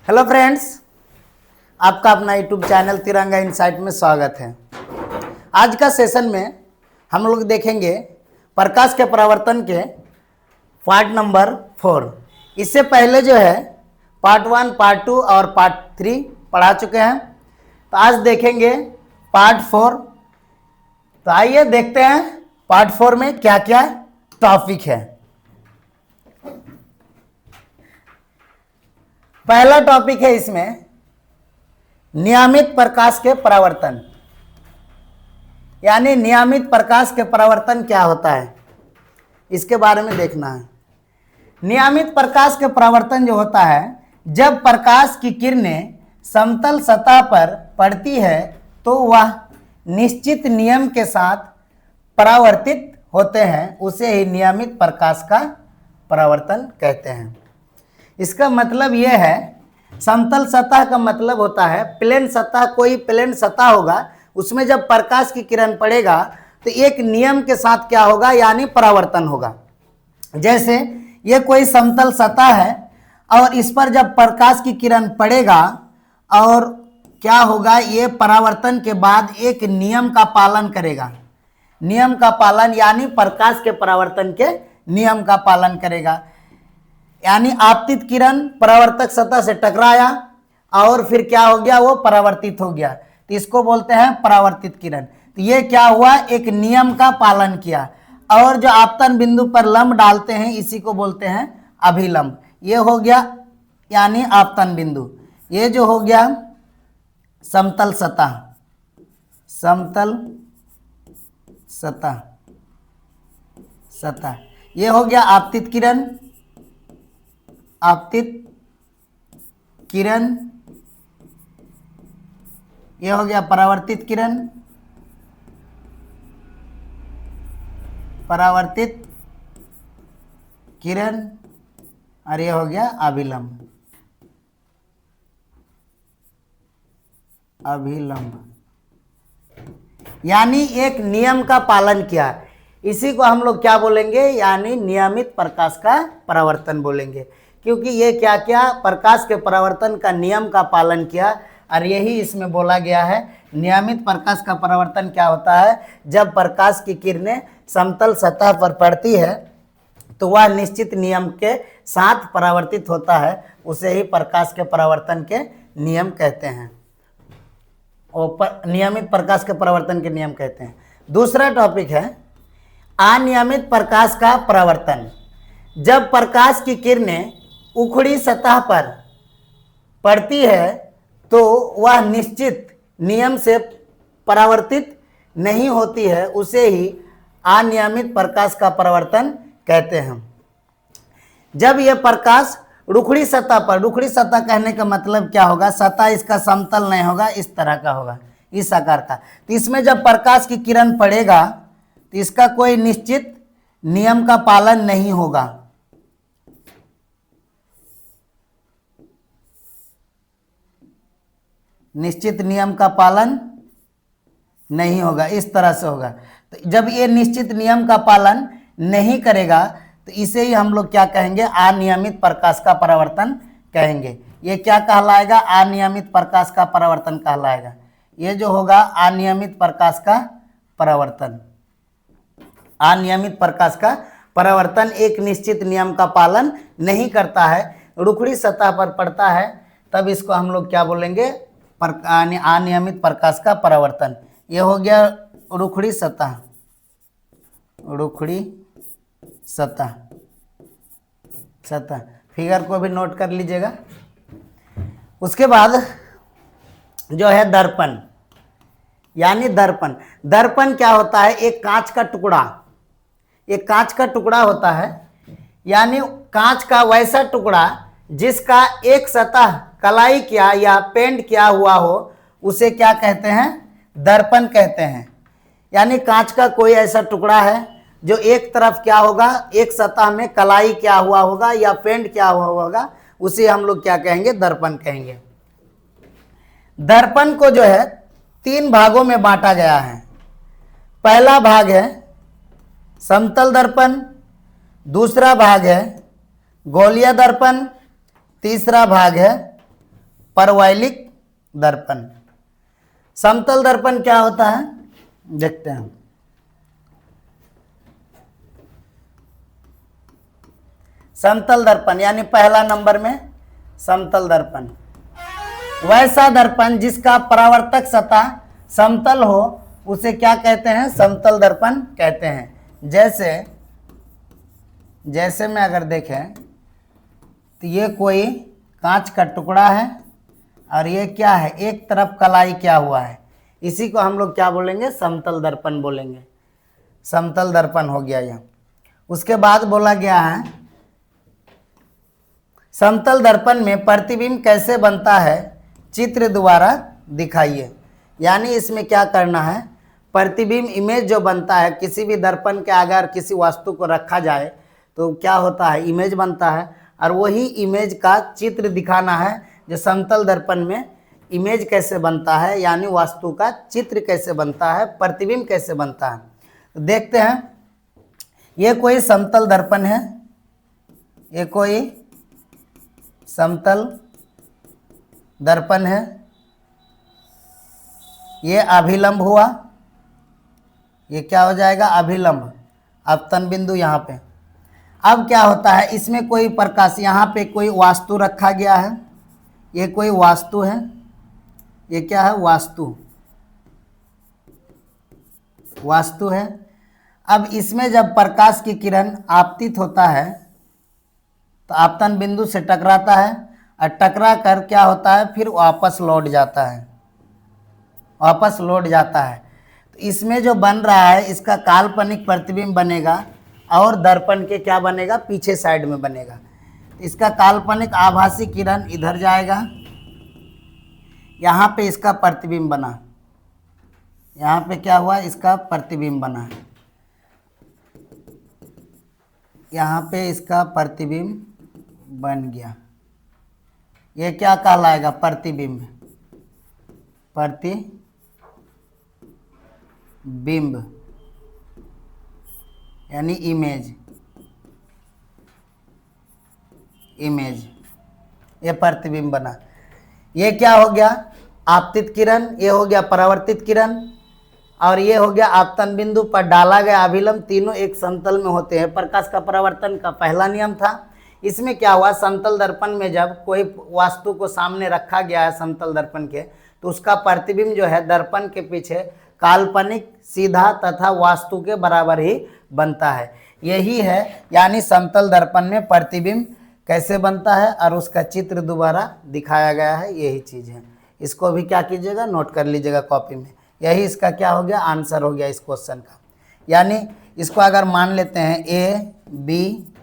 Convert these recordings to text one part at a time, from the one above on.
Hello friends, आपका अपना YouTube channel तिरंगा इनसाइट में स्वागत है। आज का सेशन में हम लोग देखेंगे प्रकाश के परावर्तन के पार्ट नंबर 4। इससे पहले जो है पार्ट 1, पार्ट 2 और पार्ट 3 पढ़ा चुके हैं। तो आज देखेंगे पार्ट 4। तो आइए देखते हैं पार्ट 4 में क्या क्या टॉपिक है। पहला टॉपिक है इसमें नियमित प्रकाश के परावर्तन, यानी नियमित प्रकाश के परावर्तन क्या होता है, इसके बारे में देखना है। नियमित प्रकाश के परावर्तन जो होता है, जब प्रकाश की किरणें समतल सतह पर पड़ती है तो वह निश्चित नियम के साथ परावर्तित होते हैं, उसे ही नियमित प्रकाश का परावर्तन कहते हैं। इसका मतलब यह है, समतल सतह का मतलब होता है प्लेन सतह। कोई प्लेन सतह होगा, उसमें जब प्रकाश की किरण पड़ेगा तो एक नियम के साथ क्या होगा, यानी परावर्तन होगा। जैसे ये कोई समतल सतह है और इस पर जब प्रकाश की किरण पड़ेगा और क्या होगा, ये परावर्तन के बाद एक नियम का पालन करेगा। नियम का पालन यानी प्रकाश के परावर्तन के नियम का पालन करेगा। यानी आपतित किरण परावर्तक सतह से टकराया और फिर क्या हो गया, वो परावर्तित हो गया, तो इसको बोलते हैं परावर्तित किरण। तो ये क्या हुआ, एक नियम का पालन किया। और जो आपतन बिंदु पर लंब डालते हैं, इसी को बोलते हैं अभिलंब। ये हो गया यानी आपतन बिंदु। ये जो हो गया समतल सतह, समतल सतह सतह। ये हो गया आपतित किरण, आपतित किरण। यह हो गया परावर्तित किरण, परावर्तित किरण। और यह हो गया अभिलंब, अभिलंब। यानी एक नियम का पालन किया, इसी को हम लोग क्या बोलेंगे, यानी नियमित प्रकाश का परावर्तन बोलेंगे। क्योंकि ये क्या क्या प्रकाश के परावर्तन का नियम का पालन किया, और यही इसमें बोला गया है। नियमित प्रकाश का परावर्तन क्या होता है, जब प्रकाश की किरणें समतल सतह पर पड़ती है तो वह निश्चित नियम के साथ परावर्तित होता है, उसे ही प्रकाश के परावर्तन के नियम कहते हैं, और नियमित प्रकाश के परावर्तन के नियम कहते हैं। दूसरा टॉपिक है अनियमित प्रकाश का परावर्तन। जब प्रकाश की किरणें उखड़ी सतह पर पड़ती है तो वह निश्चित नियम से परावर्तित नहीं होती है, उसे ही अनियमित प्रकाश का परावर्तन कहते हैं। जब यह प्रकाश रुखड़ी सतह पर, रुखड़ी सतह कहने का मतलब क्या होगा, सतह इसका समतल नहीं होगा, इस तरह का होगा, इस आकार का। तो इसमें जब प्रकाश की किरण पड़ेगा तो इसका कोई निश्चित नियम का पालन नहीं होगा। निश्चित नियम का पालन नहीं होगा, इस तरह से होगा। तो जब ये निश्चित नियम का पालन नहीं करेगा तो इसे ही हम लोग क्या कहेंगे, अनियमित प्रकाश का परावर्तन कहेंगे। ये क्या कहलाएगा, अनियमित प्रकाश का परावर्तन कहलाएगा। ये जो होगा अनियमित प्रकाश का परावर्तन। अनियमित प्रकाश का परावर्तन एक निश्चित नियम का पालन नहीं करता है, रुखड़ी सतह पर पड़ता है, तब इसको हम लोग क्या बोलेंगे, अनियमित प्रकाश का परावर्तन। ये हो गया रुखड़ी सतह, रुखड़ी सतह सतह। फिगर को भी नोट कर लीजिएगा। उसके बाद जो है दर्पण, यानी दर्पण। दर्पण क्या होता है, एक कांच का टुकड़ा, एक कांच का टुकड़ा होता है, यानी कांच का वैसा टुकड़ा जिसका एक सतह कलाई किया या पेंट किया हुआ हो, उसे क्या कहते हैं, दर्पण कहते हैं। यानी कांच का कोई ऐसा टुकड़ा है जो एक तरफ क्या होगा, एक सतह में कलाई किया हुआ होगा या पेंट किया हुआ होगा, उसे हम लोग क्या कहेंगे, दर्पण कहेंगे। दर्पण को जो है 3 भागों में बांटा गया है। पहला भाग है समतल दर्पण, दूसरा भाग है गोलीय दर्पण, तीसरा भाग है परवैलिक दर्पण। समतल दर्पण क्या होता है देखते हैं। समतल दर्पण यानी पहला नंबर में समतल दर्पण, वैसा दर्पण जिसका परावर्तक सतह समतल हो उसे क्या कहते हैं, समतल दर्पण कहते हैं। जैसे में अगर देखें तो ये कोई कांच का टुकड़ा है और ये क्या है, एक तरफ कलाई क्या हुआ है, इसी को हम लोग क्या बोलेंगे, समतल दर्पण बोलेंगे। समतल दर्पण हो गया यह। उसके बाद बोला गया है समतल दर्पण में प्रतिबिंब कैसे बनता है, चित्र द्वारा दिखाइए। यानी इसमें क्या करना है, प्रतिबिंब इमेज जो बनता है, किसी भी दर्पण के अगर किसी वस्तु को रखा जाए तो क्या होता है, इमेज बनता है, और वही इमेज का चित्र दिखाना है। जो समतल दर्पण में इमेज कैसे बनता है, यानी वस्तु का चित्र कैसे बनता है, प्रतिबिंब कैसे बनता है। तो देखते हैं, ये कोई समतल दर्पण है, ये कोई समतल दर्पण है, ये अभिलंब हुआ, ये क्या हो जाएगा, अभिलंब, अपतन बिंदु यहाँ पे। अब क्या होता है, इसमें कोई प्रकाश, यहाँ पे कोई वास्तु रखा गया है, ये कोई वास्तु है, ये क्या है, वास्तु है। अब इसमें जब प्रकाश की किरण आपतित होता है तो आपतन बिंदु से टकराता है, और टकरा कर क्या होता है, फिर वापस लौट जाता है, वापस लौट जाता है। तो इसमें जो बन रहा है इसका काल्पनिक प्रतिबिंब बनेगा और दर्पण के क्या बनेगा, पीछे साइड में बनेगा। इसका काल्पनिक आभासी किरण इधर जाएगा, यहाँ पे इसका प्रतिबिंब बना, यहाँ पे क्या हुआ, इसका प्रतिबिंब बना, यहाँ पे इसका प्रतिबिंब बन गया। ये क्या कहलाएगा, प्रतिबिंब, प्रतिबिंब यानी इमेज, ये प्रतिबिंब बना। ये क्या हो गया, आपतित किरण, ये हो गया परावर्तित किरण, और ये हो गया आपतन बिंदु पर डाला गया अभिलंब। तीनों एक समतल में होते हैं। प्रकाश का परावर्तन का पहला नियम था। इसमें क्या हुआ, समतल दर्पण में जब कोई वस्तु को सामने रखा गया है समतल दर्पण के, तो उसका प्रतिबिंब जो है दर्पण के पीछे काल्पनिक, सीधा तथा वास्तु के बराबर ही बनता है। यही है, यानी समतल दर्पण में प्रतिबिंब कैसे बनता है और उसका चित्र दोबारा दिखाया गया है, यही चीज़ है। इसको भी क्या कीजिएगा, नोट कर लीजिएगा कॉपी में। यही इसका क्या हो गया, आंसर हो गया इस क्वेश्चन का। यानी इसको अगर मान लेते हैं ए बी,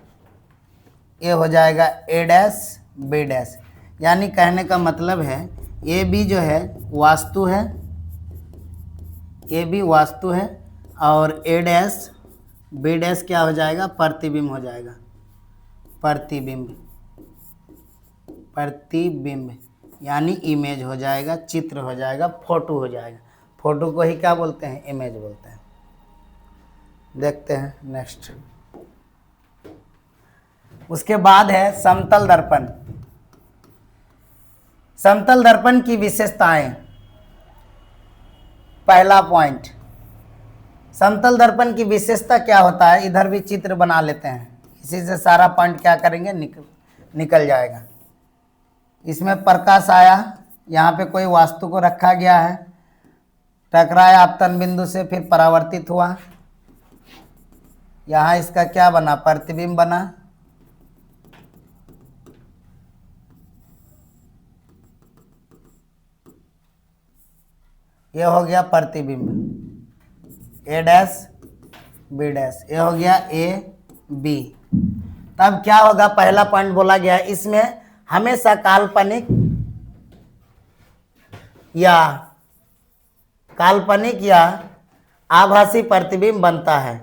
ये हो जाएगा ए डैश बी डैश, यानी कहने का मतलब है ए बी जो है वास्तु है, ए बी वास्तु है, और ए डैश बी डैश क्या हो जाएगा, प्रतिबिंब हो जाएगा, प्रतिबिंब यानी इमेज हो जाएगा, चित्र हो जाएगा, फोटो हो जाएगा। फोटो को ही क्या बोलते हैं, इमेज बोलते हैं। देखते हैं नेक्स्ट। उसके बाद है समतल दर्पण। समतल दर्पण की विशेषताएं। पहला पॉइंट, समतल दर्पण की विशेषता क्या होता है, इधर भी चित्र बना लेते हैं, इसी से सारा पॉइंट क्या करेंगे, निकल जाएगा। इसमें प्रकाश आया, यहाँ पे कोई वास्तु को रखा गया है, टकराया आपतन बिंदु से, फिर परावर्तित हुआ, यहाँ इसका क्या बना, प्रतिबिंब बना, ये हो गया प्रतिबिंब, ए डैश बी डैश, ये हो गया ए बी। तब क्या होगा, पहला पॉइंट बोला गया है, इसमें हमेशा काल्पनिक या आभासी प्रतिबिंब बनता है।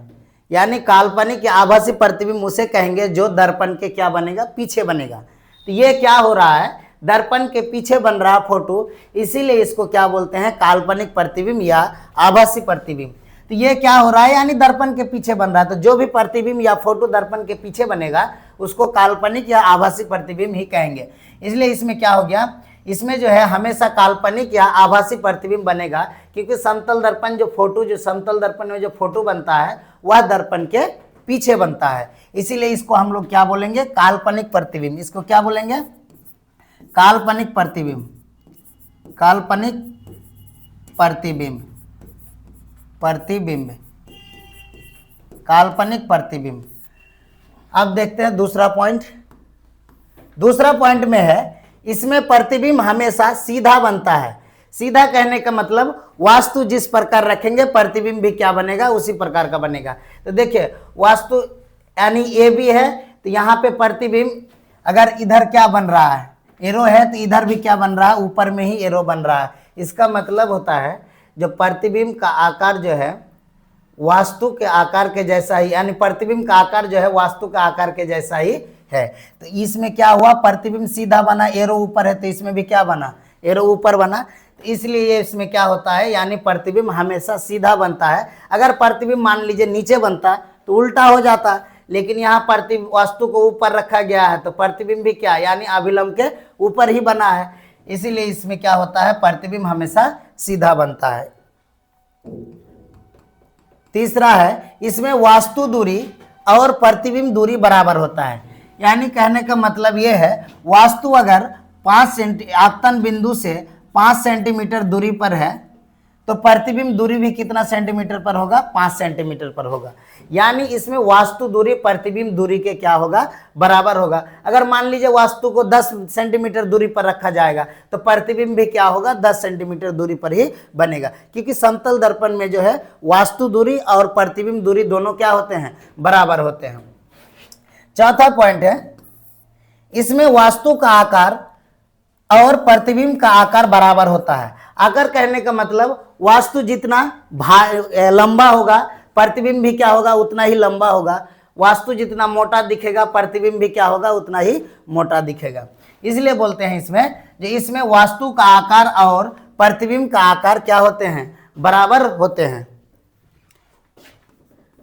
यानी काल्पनिक या आभासी प्रतिबिंब उसे कहेंगे जो दर्पण के क्या बनेगा, पीछे बनेगा। तो ये क्या हो रहा है, दर्पण के पीछे बन रहा फोटो, इसीलिए इसको क्या बोलते हैं, काल्पनिक प्रतिबिंब या आभासी प्रतिबिंब। तो ये क्या हो रहा है, यानी दर्पण के पीछे बन रहा है। तो जो भी प्रतिबिंब या फोटो दर्पण के पीछे बनेगा उसको काल्पनिक या आभासी प्रतिबिंब ही कहेंगे। इसलिए इसमें क्या हो गया, इसमें जो है हमेशा काल्पनिक या आभासी प्रतिबिंब बनेगा, क्योंकि समतल दर्पण जो समतल दर्पण में जो फोटो बनता है वह दर्पण के पीछे बनता है। इसीलिए इसको हम लोग क्या बोलेंगे, काल्पनिक प्रतिबिंब। इसको क्या बोलेंगे, काल्पनिक प्रतिबिंब। काल्पनिक प्रतिबिंब, काल्पनिक प्रतिबिंब। अब देखते हैं दूसरा पॉइंट। दूसरा पॉइंट में है, इसमें प्रतिबिंब हमेशा सीधा बनता है। सीधा कहने का मतलब वास्तु जिस प्रकार रखेंगे प्रतिबिंब भी क्या बनेगा, उसी प्रकार का बनेगा। तो देखिए वास्तु यानी ए बी है, तो यहाँ पे प्रतिबिंब अगर इधर क्या बन रहा है, एरो है, तो इधर भी क्या बन रहा है, ऊपर में ही एरो बन रहा है। इसका मतलब होता है जो प्रतिबिंब का आकार जो है वास्तु के आकार के जैसा ही, यानी प्रतिबिंब का आकार जो है वास्तु के आकार के जैसा ही है। तो इसमें क्या हुआ, प्रतिबिंब सीधा बना, एरो ऊपर है, तो इसमें भी क्या बना, एरो ऊपर बना। तो इसलिए इसमें क्या होता है, यानी प्रतिबिंब हमेशा सीधा बनता है। अगर प्रतिबिंब मान लीजिए नीचे बनता तो उल्टा हो जाता, लेकिन यहाँ प्रतिबिंब वास्तु को ऊपर रखा गया है, तो प्रतिबिंब भी क्या, यानी अभिलंब के ऊपर ही बना है। इसीलिए इसमें क्या होता है, प्रतिबिंब हमेशा सीधा बनता है। तीसरा है, इसमें वास्तु दूरी और प्रतिबिंब दूरी बराबर होता है। यानी कहने का मतलब यह है, वास्तु अगर 5 आपतन बिंदु से 5 सेंटीमीटर दूरी पर है, तो प्रतिबिंब दूरी भी कितना सेंटीमीटर पर होगा, 5 सेंटीमीटर पर होगा। यानी इसमें वास्तु दूरी प्रतिबिंब दूरी के क्या होगा, बराबर होगा। अगर मान लीजिए वास्तु को 10 सेंटीमीटर दूरी पर रखा जाएगा, तो प्रतिबिंब भी क्या होगा, 10 सेंटीमीटर दूरी पर ही बनेगा, क्योंकि समतल दर्पण में जो है वास्तु दूरी और प्रतिबिंब दूरी दोनों क्या होते हैं, बराबर होते हैं। चौथा पॉइंट है, इसमें वास्तु का आकार और प्रतिबिंब का आकार बराबर होता है। आकार कहने का मतलब वास्तु जितना लंबा होगा प्रतिबिंब भी क्या होगा, उतना ही लंबा होगा। वास्तु जितना मोटा दिखेगा प्रतिबिंब भी क्या होगा, उतना ही मोटा दिखेगा। इसलिए बोलते हैं इसमें वास्तु का आकार और प्रतिबिंब का आकार क्या होते हैं, बराबर होते हैं।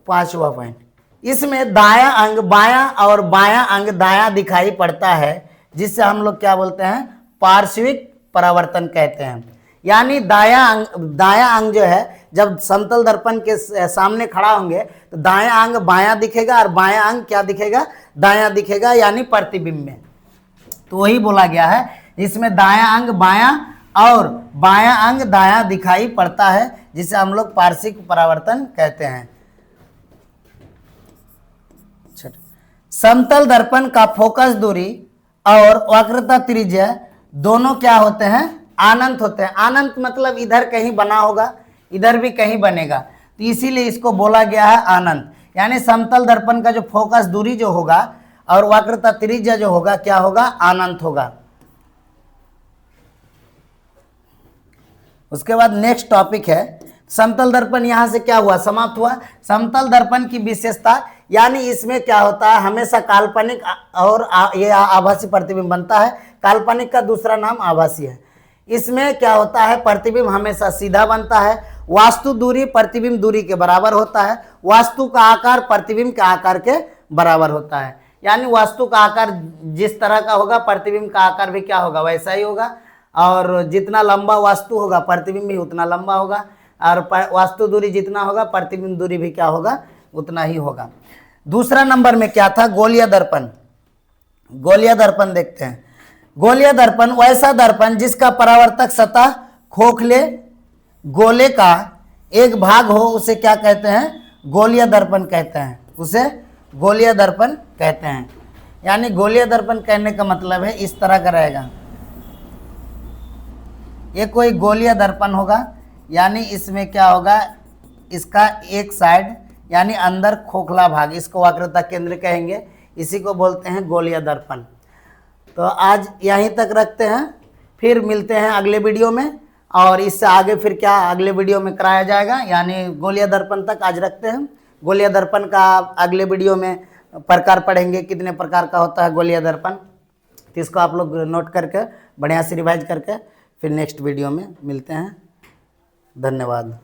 पांचवा पॉइंट, इसमें दायां अंग बायां और बायां अंग दायां दिखाई पड़ता है, जिससे हम लोग क्या बोलते हैं, पार्श्विक परावर्तन कहते हैं। यानी दायां अंग जो है जब समतल दर्पण के सामने खड़ा होंगे तो दायां अंग बायां दिखेगा और बायां अंग क्या दिखेगा, दायां दिखेगा, यानी प्रतिबिंब में। तो वही बोला गया है, इसमें दायां अंग बायां और बायां अंग दायां दिखाई पड़ता है, जिसे हम लोग पार्श्विक परावर्तन कहते हैं। समतल दर्पण का फोकस दूरी और वक्रता त्रिज्या दोनों क्या होते हैं, अनंत होते हैं। अनंत मतलब इधर कहीं बना होगा, इधर भी कहीं बनेगा, तो इसीलिए इसको बोला गया है अनंत। यानी समतल दर्पण का जो फोकस दूरी जो होगा और वक्रता त्रिज्या जो होगा क्या होगा, अनंत होगा। उसके बाद नेक्स्ट टॉपिक है समतल दर्पण। यहां से क्या हुआ, समाप्त हुआ। समतल दर्पण की विशेषता, यानी इसमें क्या होता है, हमेशा काल्पनिक और ये आभासी प्रतिबिंब बनता है। काल्पनिक का दूसरा नाम आभासी है। इसमें क्या होता है, प्रतिबिंब हमेशा सीधा बनता है। वास्तु दूरी प्रतिबिंब दूरी के बराबर होता है। वास्तु का आकार प्रतिबिंब के आकार के बराबर होता है। यानी वास्तु का आकार जिस तरह का होगा प्रतिबिंब का आकार भी क्या होगा, वैसा ही होगा। और जितना लंबा वास्तु होगा प्रतिबिंब भी उतना लंबा होगा, और वास्तु दूरी जितना होगा प्रतिबिंब दूरी भी क्या होगा, उतना ही होगा। दूसरा नंबर में क्या था, गोलीय दर्पण। गोलीय दर्पण देखते हैं। गोलीय दर्पण वैसा दर्पण जिसका परावर्तक सतह खोखले गोले का एक भाग हो, उसे क्या कहते हैं, गोलीय दर्पण कहते हैं। उसे गोलीय दर्पण कहते हैं। यानी गोलीय दर्पण कहने का मतलब है इस तरह का रहेगा। ये कोई गोलीय दर्पण होगा, यानी इसमें क्या होगा, इसका एक साइड यानी अंदर खोखला भाग, इसको वक्रता केंद्र कहेंगे। इसी को बोलते हैं गोलीय दर्पण। तो आज यहीं तक रखते हैं, फिर मिलते हैं अगले वीडियो में, और इससे आगे फिर क्या अगले वीडियो में कराया जाएगा। यानी गोलीय दर्पण तक आज रखते हैं। गोलीय दर्पण का अगले वीडियो में प्रकार पढ़ेंगे, कितने प्रकार का होता है गोलीय दर्पण। तो इसको आप लोग नोट करके बढ़िया से रिवाइज करके फिर नेक्स्ट वीडियो में मिलते हैं। धन्यवाद।